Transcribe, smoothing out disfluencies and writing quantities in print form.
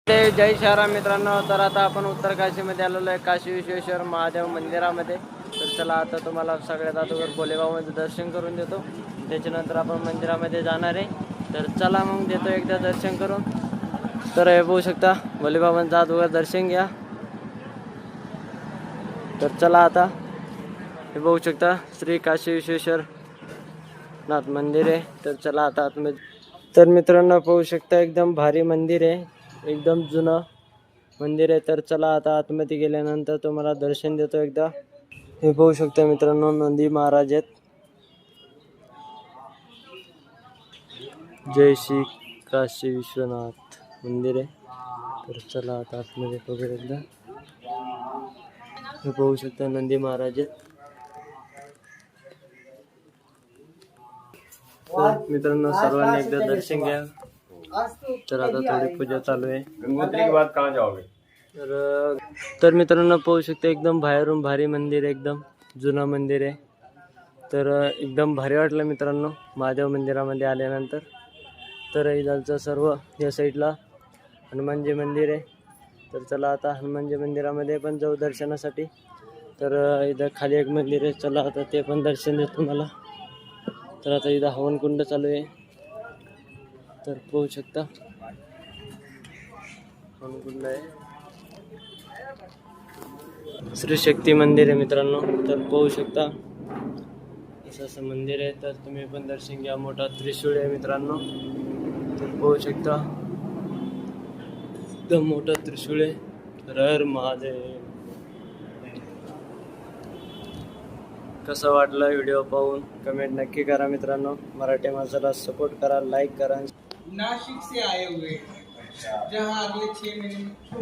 जय शहराम मित्रांनो. तर आता आपण उत्तर काशीमध्ये आलेलो आहे, काशी विश्वेश्वर महादेव मंदिरामध्ये. तर चला आता तुम्हाला सगळ्यात अगोदर भोलेबाबांचं दर्शन करून देतो, त्याच्यानंतर आपण मंदिरामध्ये जाणार आहे. तर चला मग देतो एकदा दर्शन करून. तर हे बघू शकता भोलेबाबांचं अगोदर दर्शन घ्या. तर चला आता हे बघू शकता श्री काशी विश्वेश्वर नाथ मंदिर आहे. तर चला आता आतमध्ये. तर मित्रांनो पाहू शकता एकदम भारी मंदिर आहे, एकदम जुनं मंदिर आहे. तर चला आता आतमध्ये गेल्यानंतर तुम्हाला दर्शन देतो एकदा. हे पाहू शकता मित्रांनो नंदी महाराज आहेत. जय श्री काशी विश्वनाथ मंदिर आहे. तर चला आता आतमध्ये बघूया एकदा. हे पाहू शकता नंदी महाराज आहेत. तर मित्रांनो सर्वांनी एकदा दर्शन घ्या. तर आता थोडी पूजा चालू आहे. गंगोत्री के बाद कहाँ जाओगे? तर मित्रांनो पाहू शकता एकदम बाहेरून भारी मंदिर आहे, एकदम जुनं मंदिर आहे. तर एकदम भारी वाटलं मित्रांनो महादेव मंदिरामध्ये आल्यानंतर. तर इथलचं सर्व या साईडला हनुमानजी मंदिर आहे. तर चला आता हनुमानजी मंदिरामध्ये पण जाऊ दर्शनासाठी. तर इथं खाली एक मंदिर आहे, चला आता ते पण दर्शन देतो तुम्हाला. तर आता इथं हवनकुंड चालू आहे. तर पाहू शकता हवनकुंड आहे. श्री शक्ती मंदिर आहे मित्रांनो. तर पाहू शकता असं मंदिर आहे. तर तुम्ही पण दर्शन घ्या. मोठा त्रिशूळ आहे मित्रांनो. तर पाहू शकता एकदम मोठा त्रिशूळ आहे. हर हर महादेव. कसं वाटलं व्हिडिओ पाहून कमेंट नक्की करा मित्रांनो. मराठी माणसाला सपोर्ट करा, लाईक करा. नासिक से आए हुए जहाँ अगले 6 महीने